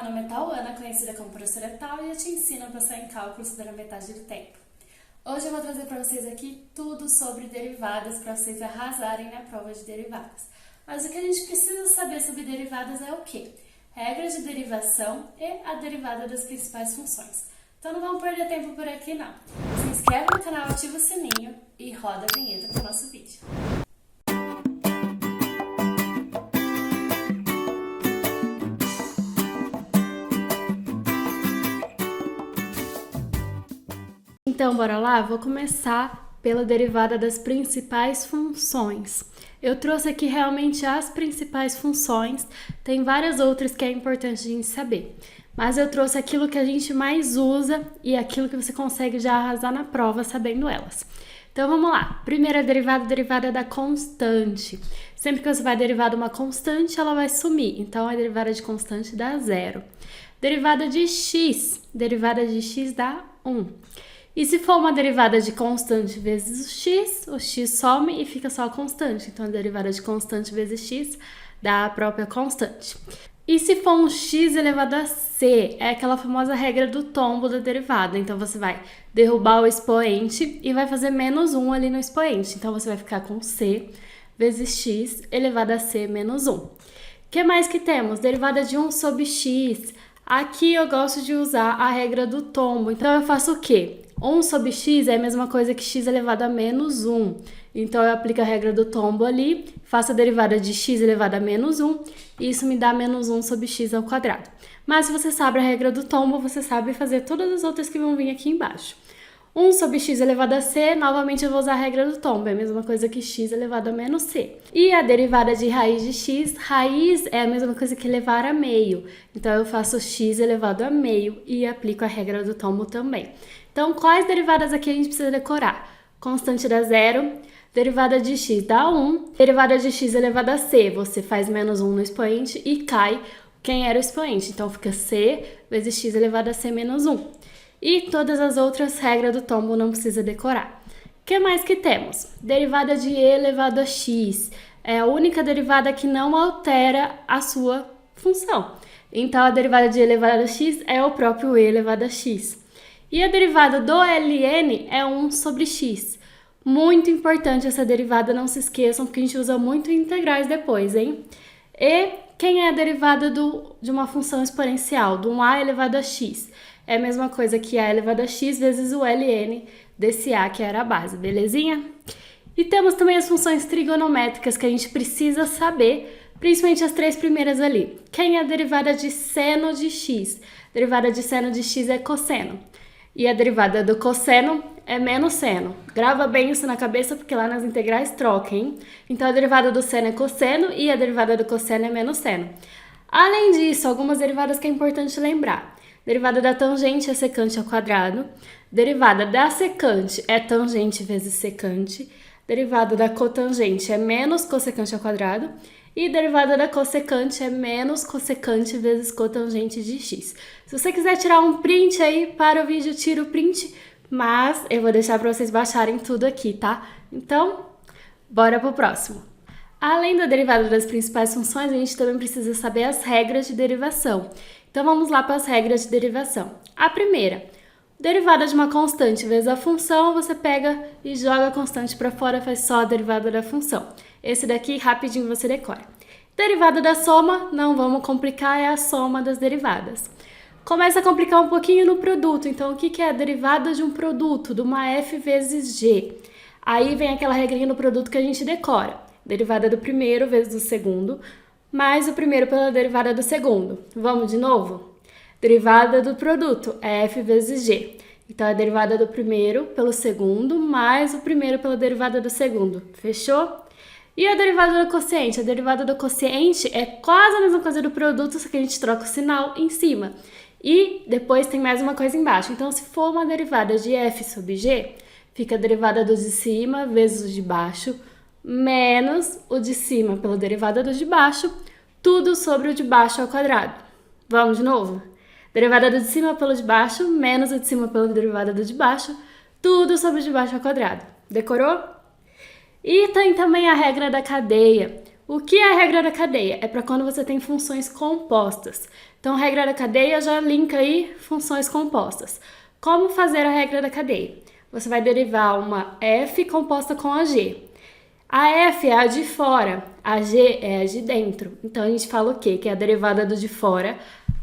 nome é Tauana, conhecida como Professora Tau, e eu te ensino a passar em cálculos pela metade do tempo. Hoje eu vou trazer para vocês aqui tudo sobre derivadas para vocês arrasarem na prova de derivadas. Mas o que a gente precisa saber sobre derivadas é o quê? Regras de derivação e a derivada das principais funções. Então não vamos perder tempo por aqui não. Se inscreve no canal, ativa o sininho e roda a vinheta para o nosso vídeo. Então, bora lá? Vou começar pela derivada das principais funções. Eu trouxe aqui realmente as principais funções, tem várias outras que é importante a gente saber. Mas eu trouxe aquilo que a gente mais usa e aquilo que você consegue já arrasar na prova sabendo elas. Então, vamos lá. Primeira derivada da constante. Sempre que você vai derivar de uma constante, ela vai sumir. Então, a derivada de constante dá 0. Derivada de x dá 1. E se for uma derivada de constante vezes o x some e fica só a constante. Então, a derivada de constante vezes x dá a própria constante. E se for um x elevado a c, é aquela famosa regra do tombo da derivada. Então, você vai derrubar o expoente e vai fazer menos 1 ali no expoente. Então, você vai ficar com c vezes x elevado a c menos 1. O que mais que temos? Derivada de 1 sobre x. Aqui eu gosto de usar a regra do tombo. Então, eu faço o quê? 1 sobre x é a mesma coisa que x elevado a menos 1. Então, eu aplico a regra do tombo ali, faço a derivada de x elevado a menos 1, e isso me dá menos 1 sobre x ao quadrado. Mas se você sabe a regra do tombo, você sabe fazer todas as outras que vão vir aqui embaixo. 1 sobre x elevado a c, novamente eu vou usar a regra do tombo, é a mesma coisa que x elevado a menos c. E a derivada de raiz de x, raiz é a mesma coisa que elevar a meio. Então, eu faço x elevado a meio e aplico a regra do tombo também. Então, quais derivadas aqui a gente precisa decorar? Constante dá 0, derivada de x dá 1, derivada de x elevado a c, você faz menos 1 no expoente e cai quem era o expoente. Então, fica c vezes x elevado a c menos 1. E todas as outras regras do tombo não precisa decorar. O que mais que temos? Derivada de e elevado a x. É a única derivada que não altera a sua função. Então, a derivada de e elevado a x é o próprio e elevado a x. E a derivada do ln é 1 sobre x. Muito importante essa derivada, não se esqueçam, porque a gente usa muito integrais depois, hein? E quem é a derivada de uma função exponencial, de um a elevado a x? É a mesma coisa que a elevado a x vezes o ln desse a, que era a base, belezinha? E temos também as funções trigonométricas que a gente precisa saber, principalmente as três primeiras ali. Quem é a derivada de seno de x? A derivada de seno de x é cosseno. E a derivada do cosseno é menos seno. Grava bem isso na cabeça, porque lá nas integrais troca, hein? Então, a derivada do seno é cosseno e a derivada do cosseno é menos seno. Além disso, algumas derivadas que é importante lembrar. Derivada da tangente é secante ao quadrado. Derivada da secante é tangente vezes secante. Derivada da cotangente é menos cossecante ao quadrado. E derivada da cossecante é menos cossecante vezes cotangente de x. Se você quiser tirar um print aí para o vídeo, tira o print, mas eu vou deixar para vocês baixarem tudo aqui, tá? Então, bora pro próximo. Além da derivada das principais funções, a gente também precisa saber as regras de derivação. Então, vamos lá para as regras de derivação. A primeira, derivada de uma constante vezes a função, você pega e joga a constante para fora, faz só a derivada da função. Esse daqui, rapidinho, você decora. Derivada da soma, não vamos complicar, é a soma das derivadas. Começa a complicar um pouquinho no produto. Então, o que é a derivada de um produto? De uma f vezes g. Aí vem aquela regrinha do produto que a gente decora. Derivada do primeiro vezes do segundo, mais o primeiro pela derivada do segundo. Vamos de novo? Derivada do produto é f vezes g. Então, a derivada do primeiro pelo segundo, mais o primeiro pela derivada do segundo. Fechou? E a derivada do quociente? A derivada do quociente é quase a mesma coisa do produto, só que a gente troca o sinal em cima. E depois tem mais uma coisa embaixo. Então, se for uma derivada de f sobre g, fica a derivada do de cima vezes o de baixo, menos o de cima pela derivada do de baixo, tudo sobre o de baixo ao quadrado. Vamos de novo? Derivada do de cima pelo de baixo, menos o de cima pela derivada do de baixo, tudo sobre o de baixo ao quadrado. Decorou? E tem também a regra da cadeia. O que é a regra da cadeia? É para quando você tem funções compostas. Então, regra da cadeia já linka aí funções compostas. Como fazer a regra da cadeia? Você vai derivar uma f composta com a g. A f é a de fora, a g é a de dentro. Então, a gente fala o quê? Que é a derivada do de fora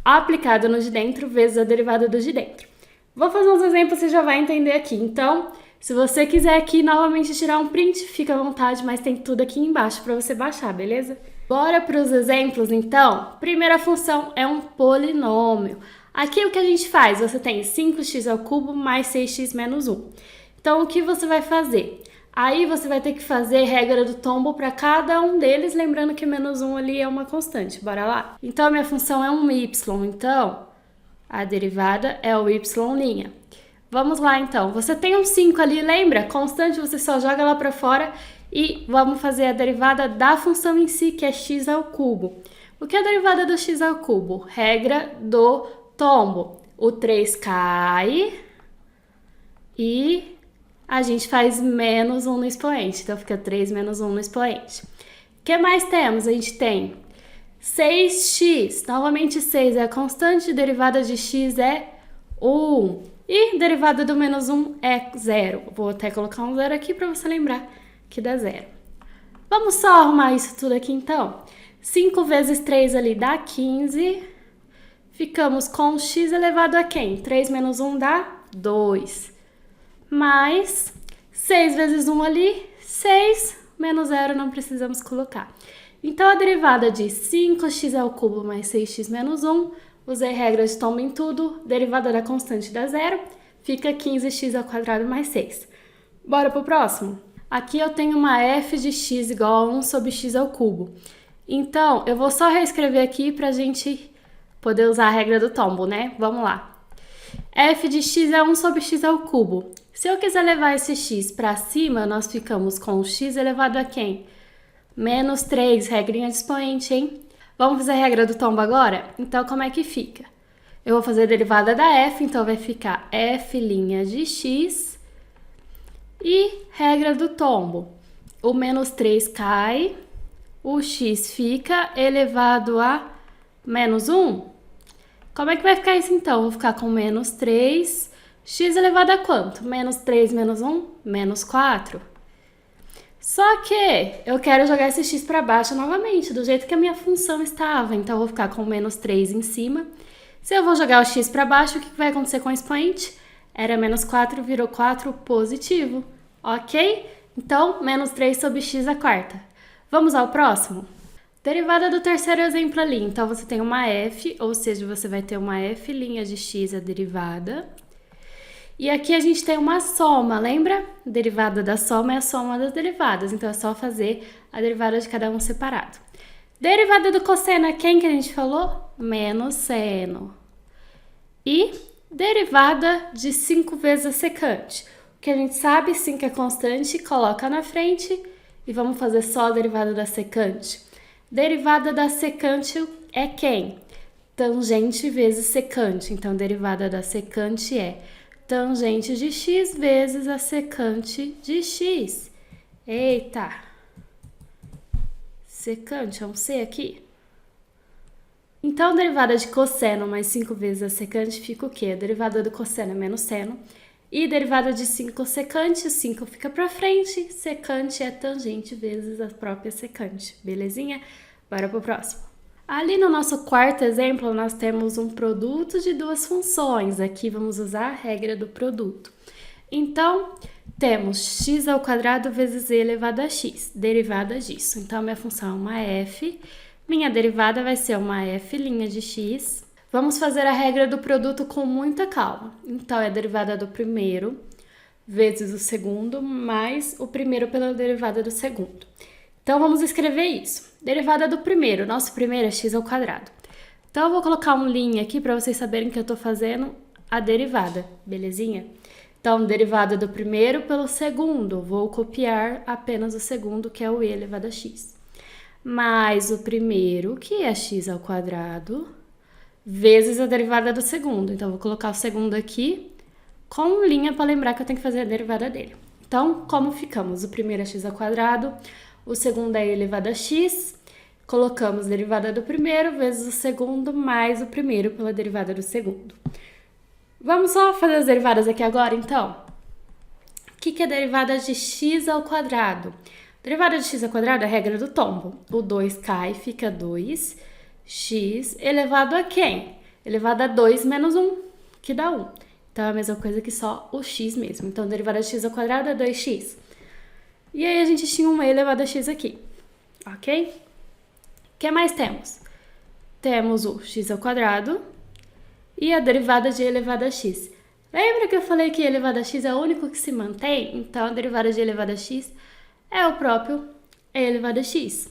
aplicada no de dentro vezes a derivada do de dentro. Vou fazer uns exemplos, você já vai entender aqui. Então, se você quiser aqui novamente tirar um print, fica à vontade, mas tem tudo aqui embaixo para você baixar, beleza? Bora para os exemplos, então? Primeira função é um polinômio. Aqui o que a gente faz? Você tem 5x ao cubo mais 6x menos 1. Então, o que você vai fazer? Aí você vai ter que fazer regra do tombo para cada um deles, lembrando que menos 1 ali é uma constante. Bora lá? Então, a minha função é um y. Então, a derivada é o y'. Vamos lá, então. Você tem um 5 ali, lembra? Constante, você só joga lá para fora e vamos fazer a derivada da função em si, que é x ao cubo. O que é a derivada do x ao cubo? Regra do tombo. O 3 cai e a gente faz menos 1 no expoente. Então, fica 3 menos 1 no expoente. O que mais temos? A gente tem 6x. Novamente, 6 é a constante. Derivada de x é 1. E derivada do menos 1 é 0. Vou até colocar um 0 aqui para você lembrar que dá 0. Vamos só arrumar isso tudo aqui, então. 5 vezes 3 ali dá 15. Ficamos com x elevado a quem? 3 menos 1 dá 2. Mais 6 vezes 1 ali, 6, menos 0 não precisamos colocar. Então, a derivada de 5x ao cubo mais 6x menos 1, usei regra de tombo em tudo, derivada da constante dá 0, fica 15x ao quadrado mais 6. Bora pro próximo? Aqui eu tenho uma f de x igual a 1 sobre x ao cubo. Então, eu vou só reescrever aqui pra gente poder usar a regra do tombo, né? Vamos lá. F de x é 1 sobre x ao cubo. Se eu quiser levar esse x para cima, nós ficamos com x elevado a quem? Menos 3, regrinha de expoente, hein? Vamos fazer a regra do tombo agora? Então, como é que fica? Eu vou fazer a derivada da f, então vai ficar f' de x e regra do tombo. O menos 3 cai, o x fica elevado a menos 1. Como é que vai ficar isso então? Vou ficar com menos 3, x elevado a quanto? Menos 3 menos 1? Menos 4. Só que eu quero jogar esse x para baixo novamente, do jeito que a minha função estava. Então, eu vou ficar com menos 3 em cima. Se eu vou jogar o x para baixo, o que vai acontecer com o expoente? Era menos 4, virou 4 positivo. Ok? Então, menos 3 sobre x à quarta. Vamos ao próximo? Derivada do terceiro exemplo ali. Então, você tem uma f, ou seja, você vai ter uma f' de x a derivada. E aqui a gente tem uma soma, lembra? Derivada da soma é a soma das derivadas, então é só fazer a derivada de cada um separado. Derivada do cosseno é quem que a gente falou? Menos seno. E derivada de 5 vezes a secante. O que a gente sabe, 5 é constante, coloca na frente e vamos fazer só a derivada da secante. Derivada da secante é quem? Tangente vezes secante. Então, derivada da secante é tangente de x vezes a secante de x. Eita! Secante, é um C aqui. Então, derivada de cosseno mais 5 vezes a secante fica o quê? A derivada do cosseno é menos seno. E derivada de 5 secante, 5 fica para frente. Secante é tangente vezes a própria secante. Belezinha? Bora pro próximo. Ali no nosso quarto exemplo, nós temos um produto de duas funções. Aqui vamos usar a regra do produto. Então, temos x ao quadrado vezes e elevado a x, derivada disso. Então, minha função é uma f, minha derivada vai ser uma f' de x. Vamos fazer a regra do produto com muita calma. Então, é a derivada do primeiro vezes o segundo, mais o primeiro pela derivada do segundo. Então, vamos escrever isso. Derivada do primeiro. Nosso primeiro é x ao quadrado. Então, eu vou colocar um linha aqui para vocês saberem que eu estou fazendo a derivada, belezinha? Então, derivada do primeiro pelo segundo. Vou copiar apenas o segundo, que é o e elevado a x. Mais o primeiro, que é x ao quadrado, vezes a derivada do segundo. Então, vou colocar o segundo aqui com linha para lembrar que eu tenho que fazer a derivada dele. Então, como ficamos? O primeiro é x ao quadrado, o segundo é e elevado a x. colocamos derivada do primeiro vezes o segundo mais o primeiro pela derivada do segundo. Vamos só fazer as derivadas aqui agora, então? O que é derivada de x ao quadrado? Derivada de x ao quadrado é a regra do tombo. O 2 cai, fica 2x elevado a quem? Elevado a 2 menos 1, que dá 1. Então, é a mesma coisa que só o x mesmo. Então, derivada de x ao quadrado é 2x. E aí, a gente tinha um e elevado a x aqui, ok? O que mais temos? Temos o x ao quadrado e a derivada de e elevado a x. Lembra que eu falei que e elevado a x é o único que se mantém? Então, a derivada de e elevado a x é o próprio e elevado a x.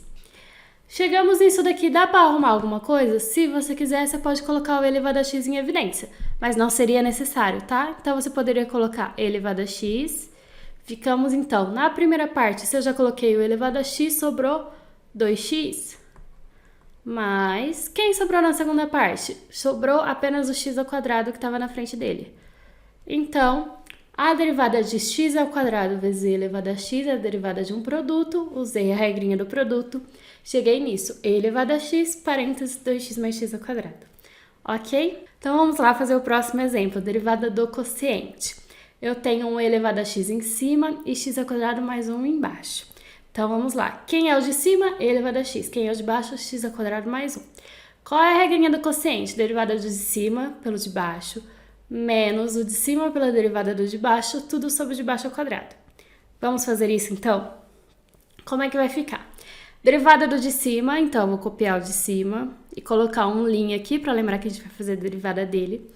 Chegamos nisso daqui, dá para arrumar alguma coisa? Se você quiser, você pode colocar o e elevado a x em evidência, mas não seria necessário, tá? Então, você poderia colocar e elevado a x. Ficamos, então, na primeira parte, se eu já coloquei o elevado a x, sobrou 2x. Mas, quem sobrou na segunda parte? Sobrou apenas o x ao quadrado que estava na frente dele. Então, a derivada de x ao quadrado vezes e elevado a x é a derivada de um produto. Usei a regrinha do produto. Cheguei nisso. E elevado a x, parênteses, 2x mais x ao quadrado. Ok? Então, vamos lá fazer o próximo exemplo. Derivada do quociente. Eu tenho um e elevado a x em cima e x ao quadrado mais 1 embaixo. Então, vamos lá. Quem é o de cima? E elevado a x. Quem é o de baixo? X ao quadrado mais 1. Qual é a regrinha do quociente? Derivada do de cima pelo de baixo, menos o de cima pela derivada do de baixo, tudo sobre o de baixo ao quadrado. Vamos fazer isso, então? Como é que vai ficar? Derivada do de cima, então, vou copiar o de cima e colocar um linha aqui, para lembrar que a gente vai fazer a derivada dele,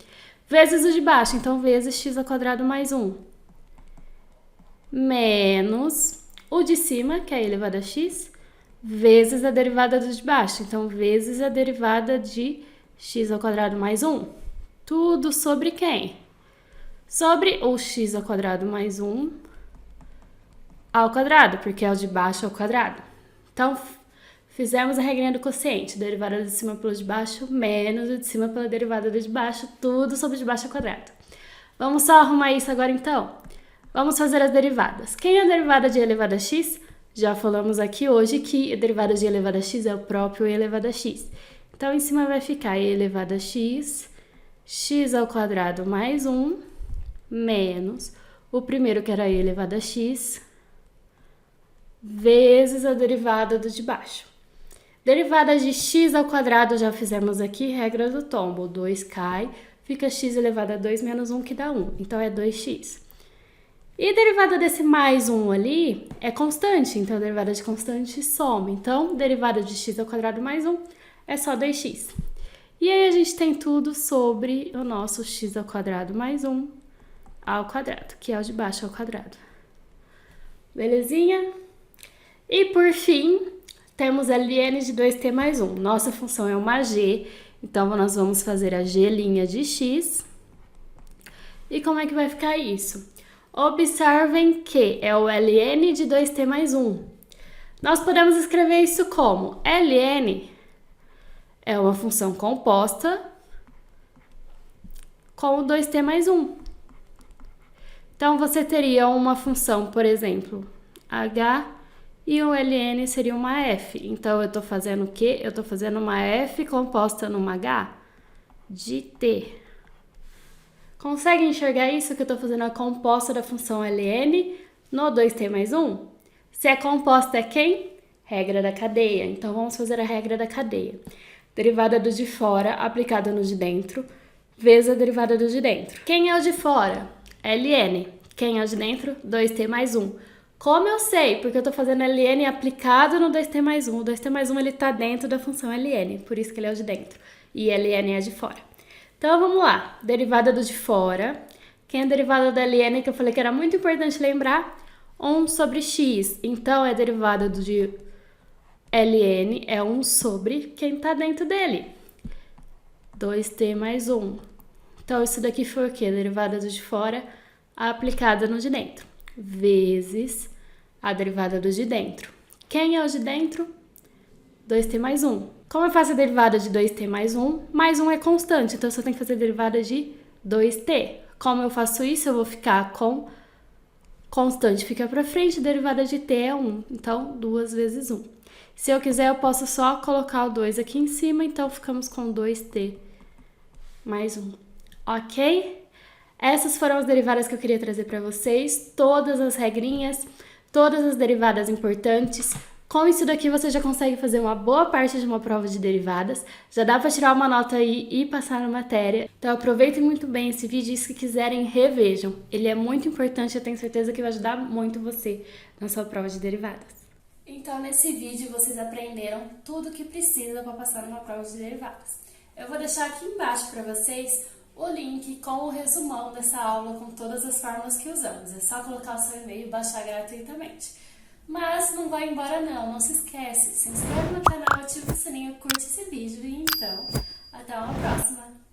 vezes o de baixo, então, vezes x ao quadrado mais 1, menos o de cima, que é elevado a x, vezes a derivada do de baixo. Então, vezes a derivada de x ao quadrado mais 1. Tudo sobre quem? Sobre o x ao quadrado mais 1 ao quadrado, porque é o de baixo ao quadrado. Então, fizemos a regrinha do quociente. Derivada de cima pelo de baixo, menos o de cima pela derivada do de baixo, tudo sobre o de baixo ao quadrado. Vamos só arrumar isso agora, então? Vamos fazer as derivadas. Quem é a derivada de e elevado a x? Já falamos aqui hoje que a derivada de e elevado a x é o próprio e elevado a x. Então, em cima vai ficar e elevado a x, x ao quadrado mais 1, menos o primeiro que era e elevado a x, vezes a derivada do de baixo. Derivada de x ao quadrado já fizemos aqui, regra do tombo. 2 cai, fica x elevado a 2 menos 1, que dá 1. Então, é 2x. E a derivada desse mais 1 ali é constante, então a derivada de constante soma. Então, derivada de x ao quadrado mais 1 é só 2x. E aí a gente tem tudo sobre o nosso x ao quadrado mais 1 ao quadrado, que é o de baixo ao quadrado. Belezinha? E por fim, temos ln de 2t mais 1. Nossa função é uma g, então nós vamos fazer a g' de x. E como é que vai ficar isso? Observem que é o ln de 2t mais 1. Nós podemos escrever isso como ln é uma função composta com o 2t mais 1. Então, você teria uma função, por exemplo, h, e o ln seria uma f. Então, eu estou fazendo o quê? Eu estou fazendo uma f composta numa h de t. Consegue enxergar isso que eu estou fazendo a composta da função ln no 2t mais 1? Se é composta é quem? Regra da cadeia. Então, vamos fazer a regra da cadeia. Derivada do de fora aplicada no de dentro, vezes a derivada do de dentro. Quem é o de fora? ln. Quem é o de dentro? 2t mais 1. Como eu sei? Porque eu estou fazendo ln aplicado no 2t mais 1. O 2t mais 1 está dentro da função ln, por isso que ele é o de dentro. E ln é de fora. Então, vamos lá. Derivada do de fora. Quem é a derivada da ln, que eu falei que era muito importante lembrar? 1 sobre x. Então, a derivada do de ln é 1 sobre quem está dentro dele. 2t mais 1. Então, isso daqui foi o quê? Derivada do de fora aplicada no de dentro. Vezes a derivada do de dentro. Quem é o de dentro? 2t mais 1. Como eu faço a derivada de 2t mais 1? Mais 1 é constante, então eu só tenho que fazer a derivada de 2t. Como eu faço isso? Eu vou ficar com constante, fica para frente, derivada de t é 1. Então, 2 vezes 1. Se eu quiser, eu posso só colocar o 2 aqui em cima, então ficamos com 2t mais 1, ok? Essas foram as derivadas que eu queria trazer para vocês, todas as regrinhas, todas as derivadas importantes. Com isso daqui você já consegue fazer uma boa parte de uma prova de derivadas, já dá para tirar uma nota aí e passar na matéria. Então aproveitem muito bem esse vídeo e se quiserem revejam. Ele é muito importante, eu tenho certeza que vai ajudar muito você na sua prova de derivadas. Então nesse vídeo vocês aprenderam tudo o que precisa para passar numa prova de derivadas. Eu vou deixar aqui embaixo para vocês o link com o resumão dessa aula com todas as fórmulas que usamos. É só colocar o seu e-mail e baixar gratuitamente. Mas não vai embora não se esquece, se inscreve no canal, ativa o sininho, curte esse vídeo e então, até uma próxima!